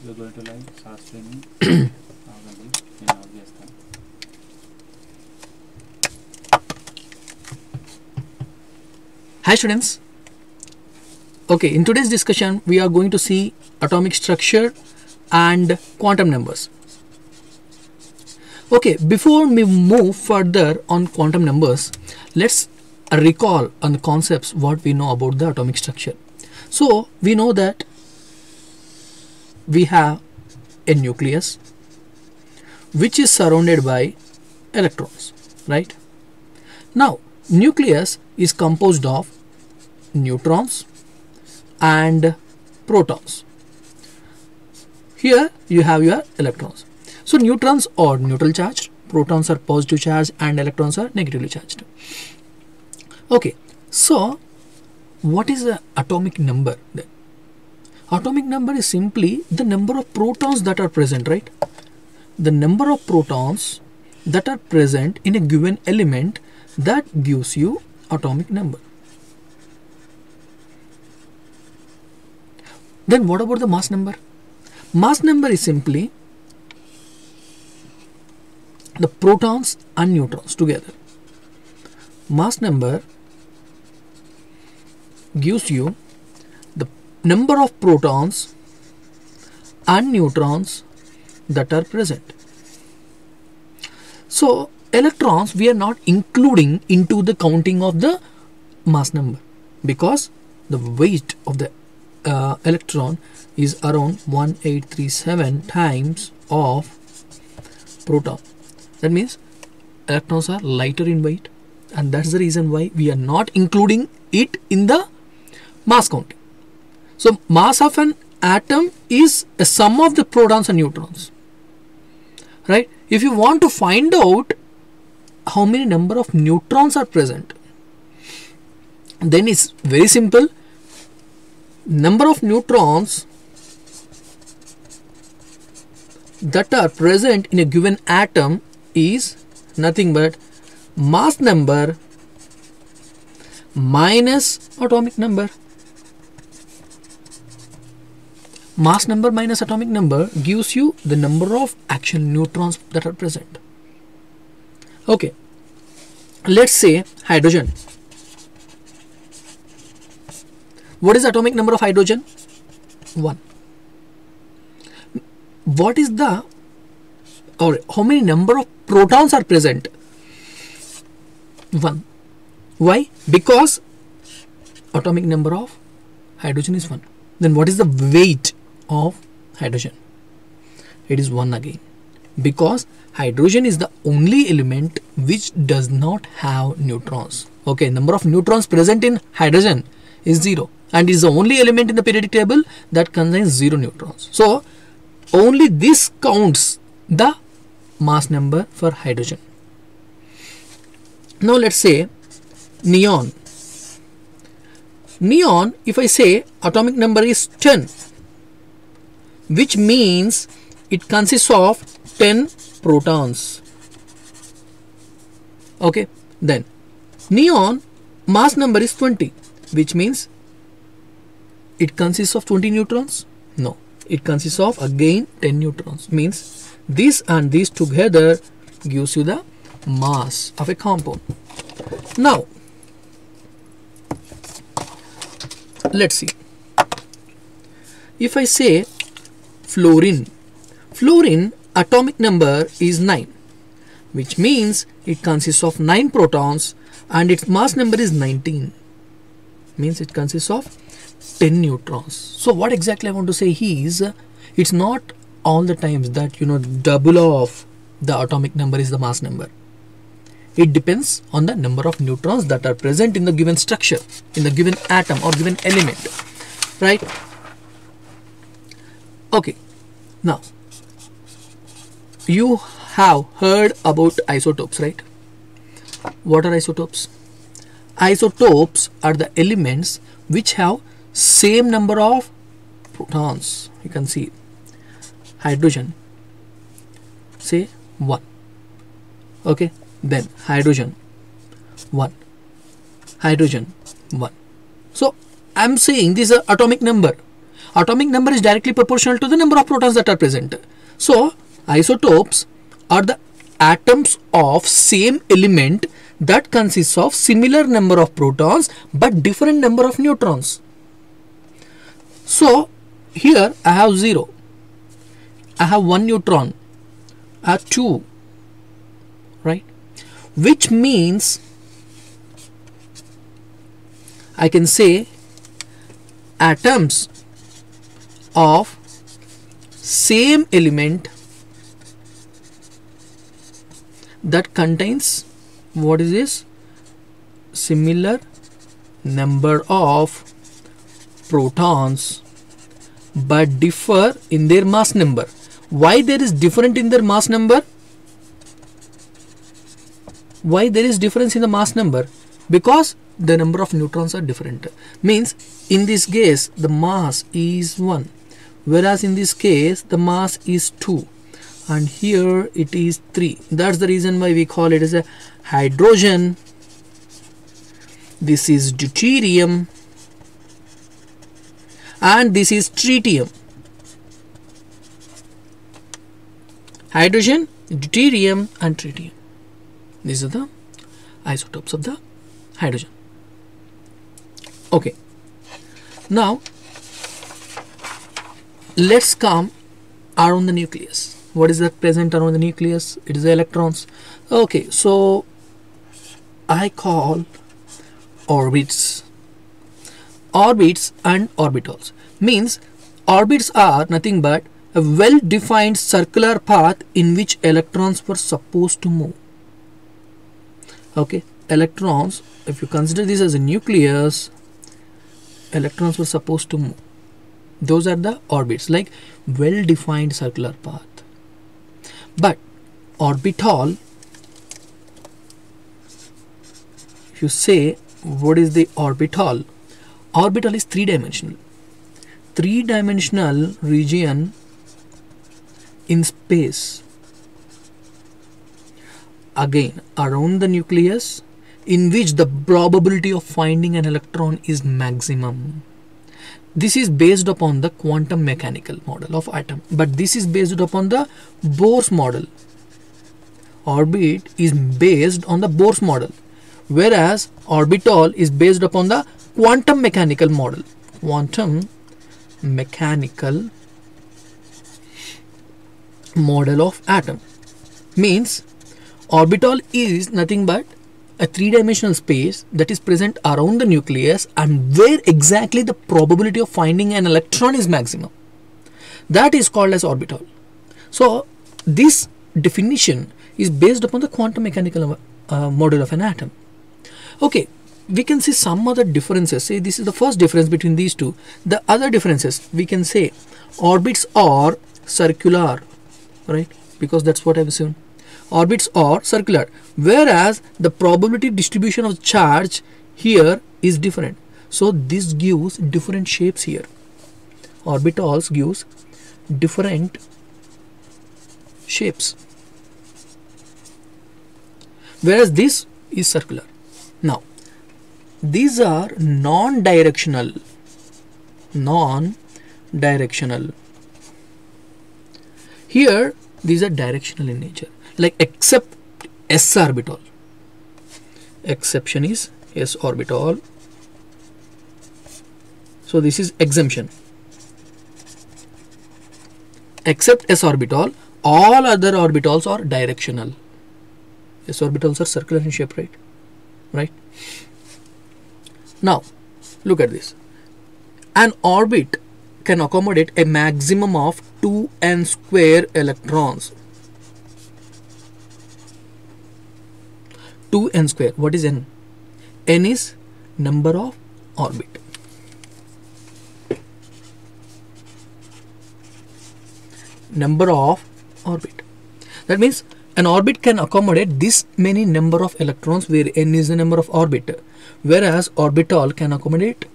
we are going to learn short string Hi students. Okay, in today's discussion we are going to see atomic structure and quantum numbers. Okay, before we move further on quantum numbers, let's recall on the concepts what we know about the atomic structure. So we know that we have a nucleus which is surrounded by electrons, right? Now nucleus is composed of neutrons and protons. Here you have your electrons. So neutrons are neutral charged, protons are positive charged, and electrons are negatively charged. Okay, so what is the atomic number then? Atomic number is simply the number of protons that are present, right? The number of protons that are present in a given element, that gives you atomic number. Then what about the mass number? Mass number is simply the protons and neutrons together. Mass number gives you the number of protons and neutrons that are present. So electrons we are not including into the counting of the mass number, because the weight of the electron is around 1837 times of proton. That means electrons are lighter in weight, and that's the reason why we are not including it in the mass counting. So mass of an atom is a sum of the protons and neutrons, right? If you want to find out how many number of neutrons are present, then it's very simple. Number of neutrons that are present in a given atom is nothing but mass number minus atomic number. Mass number minus atomic number gives you the number of actual neutrons that are present. Okay, let's say hydrogen. What is the atomic number of hydrogen? 1. What is the, or how many number of protons are present? 1. Why? Because atomic number of hydrogen is 1. Then what is the weight of hydrogen? It is 1 again, because hydrogen is the only element which does not have neutrons. Okay, number of neutrons present in hydrogen is 0, and is the only element in the periodic table that contains 0 neutrons. So only this counts the mass number for hydrogen. Now let's say neon. Neon, if I say atomic number is 10, which means it consists of 10 protons. Okay, then neon mass number is 20, which means it consists of 20 neutrons. No, it consists of again 10 neutrons. Means this and this together gives you the mass of a compound. Now let's see. If I say fluorine, fluorine atomic number is 9, which means it consists of 9 protons and its mass number is 19. Means it consists of 10 neutrons. So what exactly I want to say is, it's not all the times that double of the atomic number is the mass number. It depends on the number of neutrons that are present in the given structure, in the given atom or given element, right? Okay, now you have heard about isotopes, right? What are isotopes? Isotopes are the elements which have same number of protons. You can see hydrogen, say 1. Okay, then hydrogen 1, hydrogen 1. So I'm saying this is an atomic number. atomic number is directly proportional to the number of protons that are present. So isotopes are the atoms of same element that consists of similar number of protons but different number of neutrons. So here I have 0, I have 1 neutron, I have 2, right? Which means I can say atoms of same element that contains, what is this, similar number of protons but differ in their mass number. Why there is different in their mass number? Why there is difference in the mass number? Because the number of neutrons are different. Means in this case the mass is 1, whereas in this case the mass is 2, and here it is 3. That's the reason why we call it as a hydrogen. This is deuterium and this is tritium. Hydrogen, deuterium and tritium. These are the isotopes of the hydrogen. Okay, now let's come around the nucleus. What is that present around the nucleus? It is the electrons. Okay, so I call orbits. Orbits and orbitals means orbits are nothing but a well-defined circular path in which electrons were supposed to move. Okay, electrons, if you consider this as a nucleus, electrons were supposed to move. Those are the orbits, like well-defined circular path. But orbital, if you say what is the orbital, orbital is three-dimensional. Three-dimensional region in space, again around the nucleus, in which the probability of finding an electron is maximum. This is based upon the quantum mechanical model of atom, but this is based upon the Bohr's model. Orbit is based on the Bohr's model, whereas orbital is based upon the quantum mechanical model. Quantum mechanical model of atom means orbital is nothing but a three-dimensional space that is present around the nucleus and where exactly the probability of finding an electron is maximum. That is called as orbital. So this definition is based upon the quantum mechanical model of an atom. Okay, we can see some other differences. Say this is the first difference between these two. The other differences, we can say orbits are circular, right? Because that's what I've seen. Orbits are circular, whereas the probability distribution of charge here is different. So this gives different shapes here. Orbitals gives different shapes, whereas this is circular. Now these are non-directional. Here these are directional in nature, like except s orbital. Exception is s orbital. So this is exemption. Except s orbital, all other orbitals are directional. S orbitals are circular in shape, right? Now look at this. An orbit can accommodate a maximum of 2n square electrons. 2n square. What is n? N is number of orbit. Number of orbit. That means an orbit can accommodate this many number of electrons, where n is the number of orbit, whereas orbital can accommodate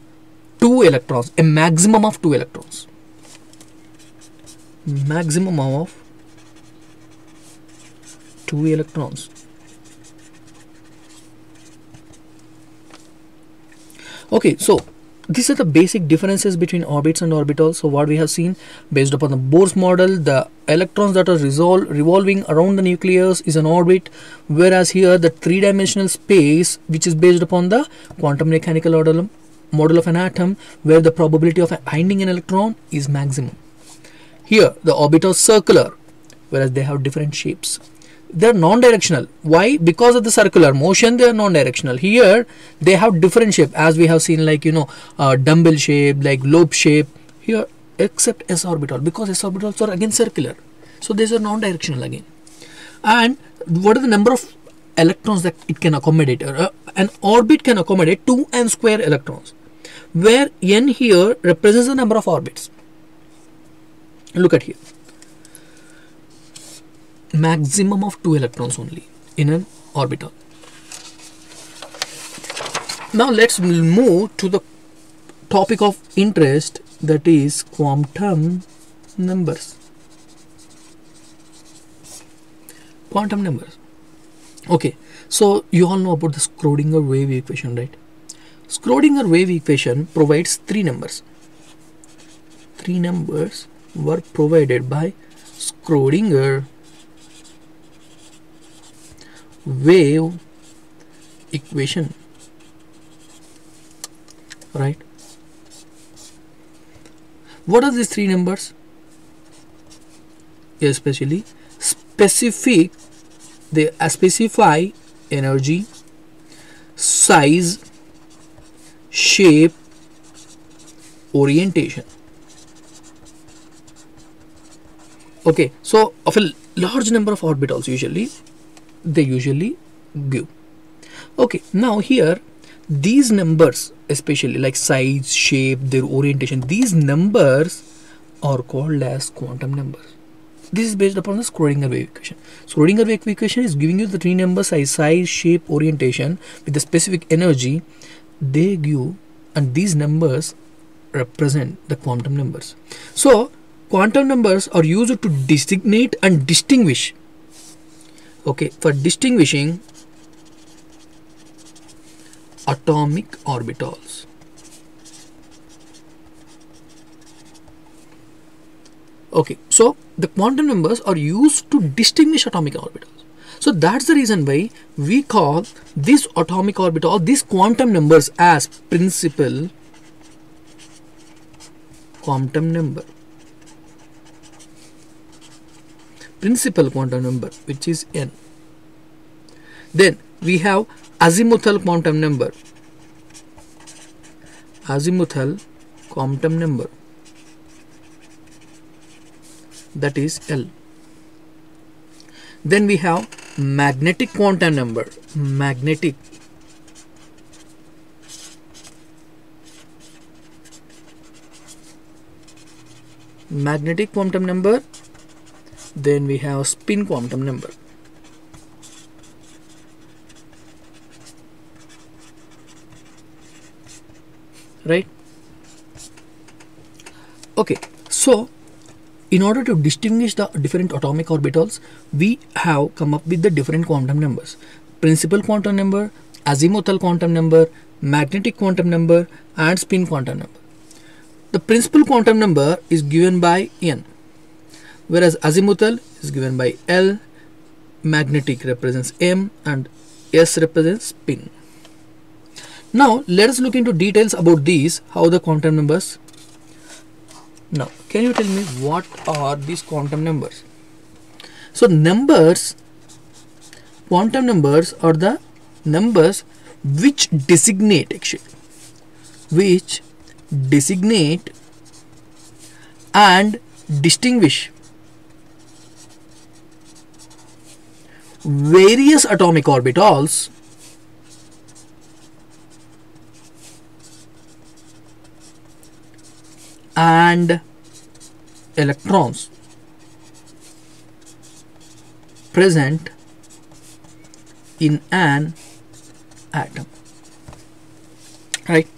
2 electrons, a maximum of 2 electrons. Maximum of 2 electrons. Okay, so these are the basic differences between orbits and orbitals. So what we have seen, based upon the Bohr's model, the electrons that are revolving around the nucleus is an orbit, whereas here the three-dimensional space, which is based upon the quantum mechanical model of an atom, where the probability of finding an electron is maximum. Here the orbitals circular, whereas they have different shapes. They're non-directional. Why? Because of the circular motion, they are non-directional. Here they have different shape, as we have seen, like dumbbell shape, like lobe shape. Here, except s orbital, because s orbitals are again circular, so these are non-directional again. And what are the number of electrons that it can accommodate? An orbit can accommodate 2n square electrons, where n here represents the number of orbits. Look at here. Maximum of 2 electrons only in an orbital. Now let's move to the topic of interest, that is quantum numbers. Quantum numbers. Okay, so you all know about the Schrödinger wave equation, right? Schrödinger wave equation provides 3 numbers. 3 numbers were provided by Schrödinger wave equation, right? What are these 3 numbers? Especially specific, they specify energy, size, shape, orientation. Okay, so of a large number of orbitals they usually give. Okay, now here these numbers, especially like size, shape, their orientation, these numbers are called as quantum numbers. This is based upon the Schrödinger wave equation. Schrödinger wave equation is giving you the 3 numbers, size, shape, orientation with the specific energy they give, and these numbers represent the quantum numbers. So quantum numbers are used to designate and distinguish. Okay, for distinguishing atomic orbitals. Okay, so the quantum numbers are used to distinguish atomic orbitals. So that's the reason why we call this atomic orbital, these quantum numbers, as principal quantum number. Principal quantum number, which is n. Then we have azimuthal quantum number. Azimuthal quantum number, that is L. Then we have magnetic quantum number. Magnetic quantum number. Then we have spin quantum number. Right? Okay, so in order to distinguish the different atomic orbitals, we have come up with the different quantum numbers. Principal quantum number, azimuthal quantum number, magnetic quantum number, and spin quantum number. The principal quantum number is given by n, whereas azimuthal is given by L, magnetic represents M, and S represents spin. Now let us look into details about these, how the quantum numbers. Now can you tell me what are these quantum numbers? So numbers, quantum numbers are the numbers which designate and distinguish various atomic orbitals and electrons present in an atom, right?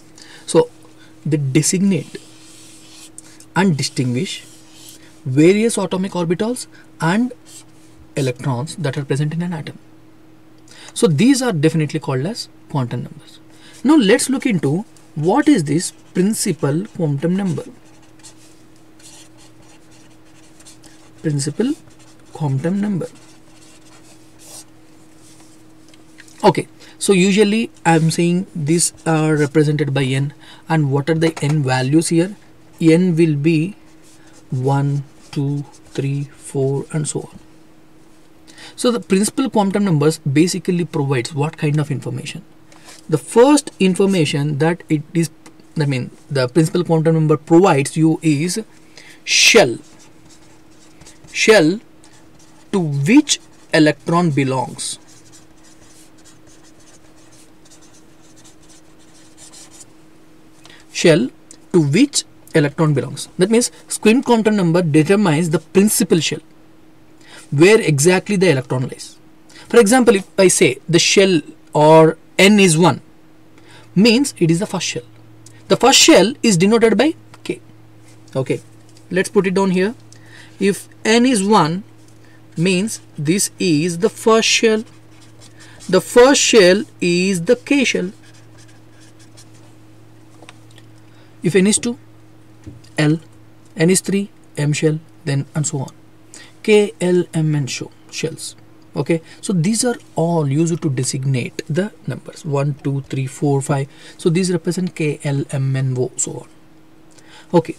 So they designate and distinguish various atomic orbitals and electrons that are present in an atom. So these are definitely called as quantum numbers. Now let's look into what is this principal quantum number? Principal quantum number. Okay, so usually I'm saying these are represented by n, and what are the n values here? N will be 1, 2, 3, 4 and so on. So the principal quantum numbers basically provides what kind of information? The first information that it is, I mean the principal quantum number provides you is shell to which electron belongs. Shell to which electron belongs. That means spin quantum number determines the principal shell, where exactly the electron lies. For example, if I say the shell or n is 1, means it is the first shell. The first shell is denoted by k. Okay, let's put it down here. If n is 1, means this is the first shell. The first shell is the k shell. If n is 2, L, n is 3, m shell, then and so on. K, L, M and shells. Okay, so these are all used to designate the numbers 1, 2, 3, 4, 5. So these represent K, L, M, N, O, so on. Okay,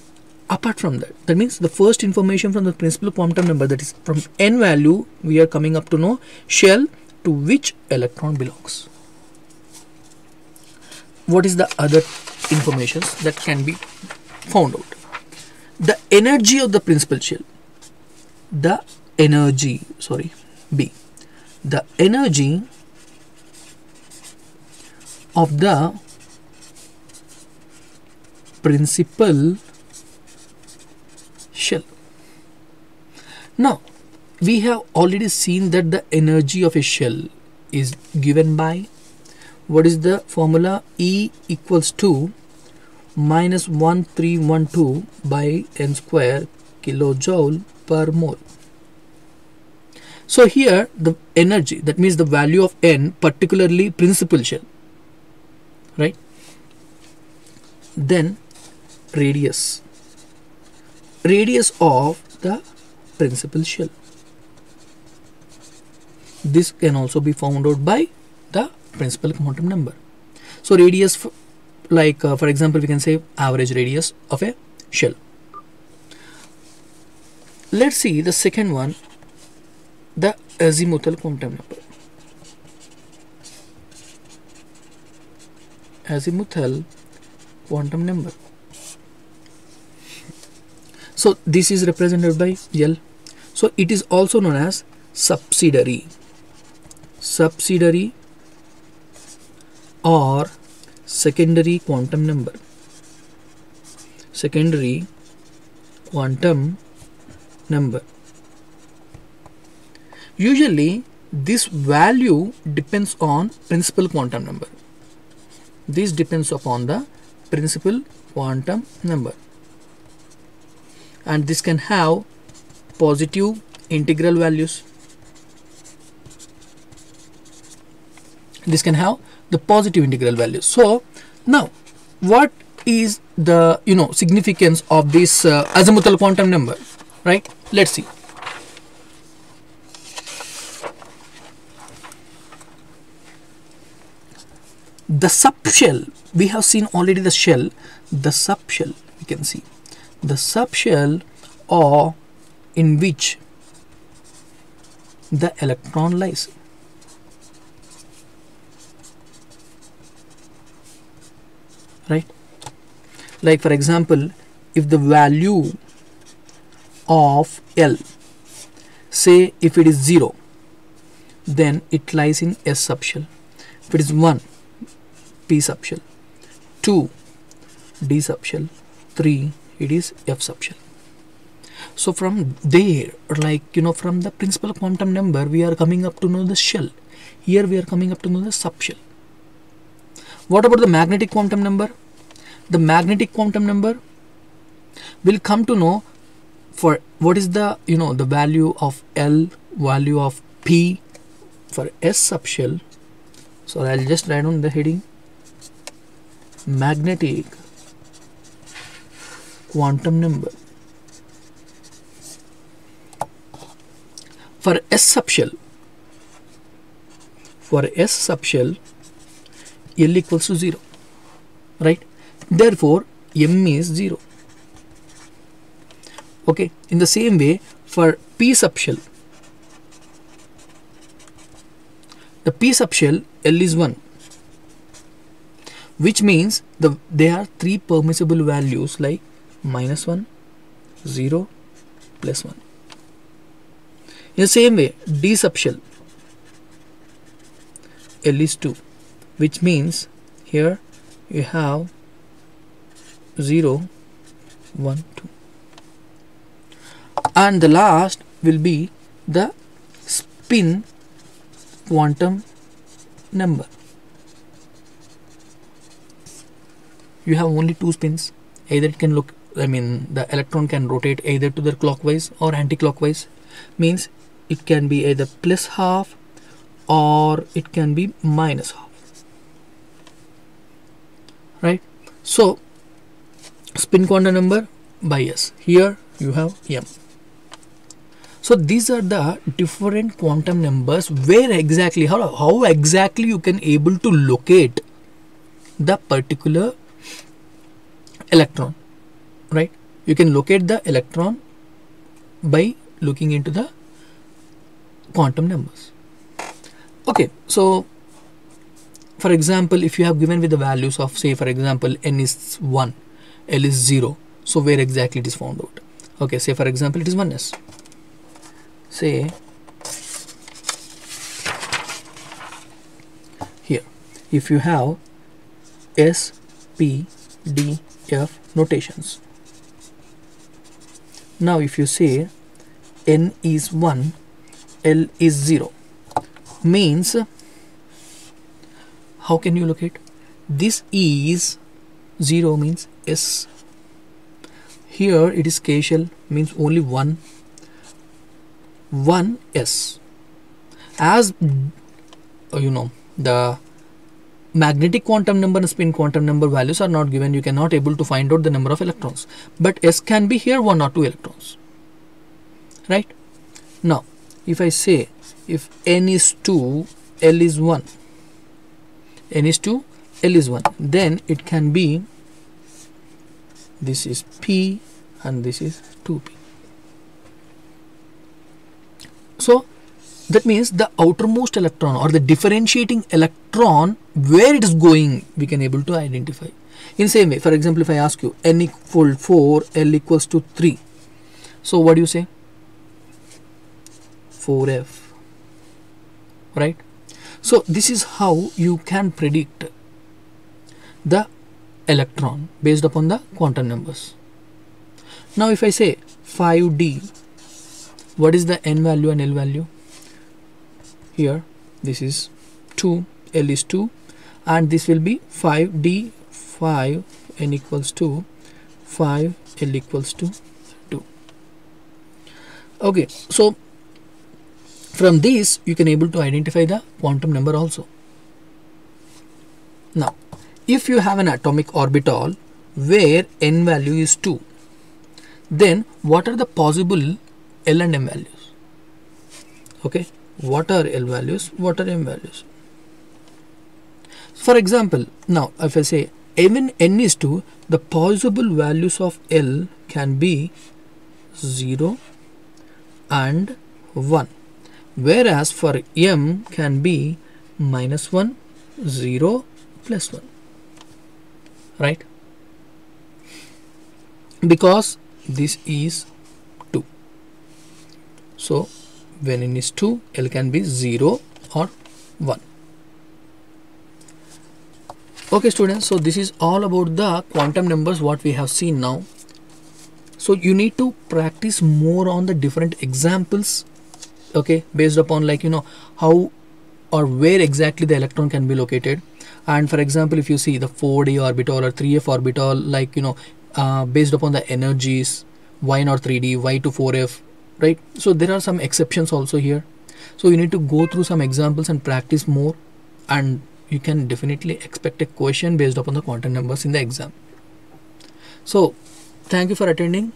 apart from that, that means the first information from the principal quantum number, that is from n value, we are coming up to know shell to which electron belongs. What is the other informations that can be found out? The energy of the principal shell. The energy of the principal shell. Now we have already seen that the energy of a shell is given by, what is the formula? E equals to minus 1312 by n square kilojoule per mole. So here the energy, that means the value of n, particularly principal shell, right? Then radius of the principal shell. This can also be found out by the principal quantum number. So radius, like for example, we can say average radius of a shell. Let's see the second one, the azimuthal quantum number. Azimuthal quantum number. So this is represented by L. So it is also known as subsidiary or secondary quantum number. Secondary quantum number. Usually this value depends on principal quantum number. This depends upon the principal quantum number, and this can have positive integral values. This can have the positive integral values. So now what is the significance of this azimuthal quantum number, right? Let's see. The subshell, we have seen already the shell. The subshell, we can see the subshell, or in which the electron lies. Right? Like for example, if the value of L, say if it is 0, then it lies in S subshell. If it is 1, P subshell, 2, D subshell, 3, it is F subshell. So from there, like from the principal quantum number, we are coming up to know the shell. Here we are coming up to know the subshell. What about the magnetic quantum number? The magnetic quantum number will come to know for what is the the value of L, value of P for S subshell. So I'll just write on the heading magnetic quantum number. For S subshell, L equals to 0, right? Therefore, M is 0. Okay. In the same way, for P subshell, the P subshell L is 1, which means there are three permissible values like -1, 0, +1. In the same way, D subshell L is 2, which means here you have 0, 1, 2. And the last will be the spin quantum number. You have only two spins. Either it can the electron can rotate either to the clockwise or anti-clockwise. Means it can be either +12 or it can be -12. Right? So spin quantum number by S. Here you have M. So these are the different quantum numbers where exactly, how exactly you can able to locate the particular electron, right? You can locate the electron by looking into the quantum numbers. Okay, so for example, if you have given with the values of, say for example, N is 1, L is 0, so where exactly it is found out? Okay, say for example it is 1s. Say here, if you have S, P, D, F notations. Now if you say N is 1, L is 0, means how can you locate? This is 0 means S. Here it is K shell, means only 1 S. As you know, the magnetic quantum number and spin quantum number values are not given, you cannot able to find out the number of electrons, but S can be here 1 or 2 electrons, right? Now if I say if N is 2, L is 1, N is 2, L is 1, then it can be, this is P and this is 2P. So that means the outermost electron or the differentiating electron, where it is going, we can able to identify. In same way, for example, if I ask you N equal 4, L equals to 3, so what do you say? 4F, right? So this is how you can predict the electron based upon the quantum numbers. Now if I say 5D, what is the N value and L value? Here this is 2, L is 2, and this will be 5D, 5, N equals to 5, L equals to 2. Okay, so from this you can able to identify the quantum number also. Now if you have an atomic orbital where N value is 2, then what are the possible L and M values? Okay, what are L values, what are M values? For example, now if I say even N is 2, the possible values of L can be 0 and 1, whereas for M can be -1, 0, +1, right? Because this is 2. So when N is 2, L can be 0 or 1. Okay students, so this is all about the quantum numbers what we have seen now. So you need to practice more on the different examples, okay, based upon how or where exactly the electron can be located. And for example, if you see the 4D orbital or 3F orbital, based upon the energies Y or 3D, Y to 4F, right? So there are some exceptions also here. So you need to go through some examples and practice more, and you can definitely expect a question based upon the quantum numbers in the exam. So thank you for attending.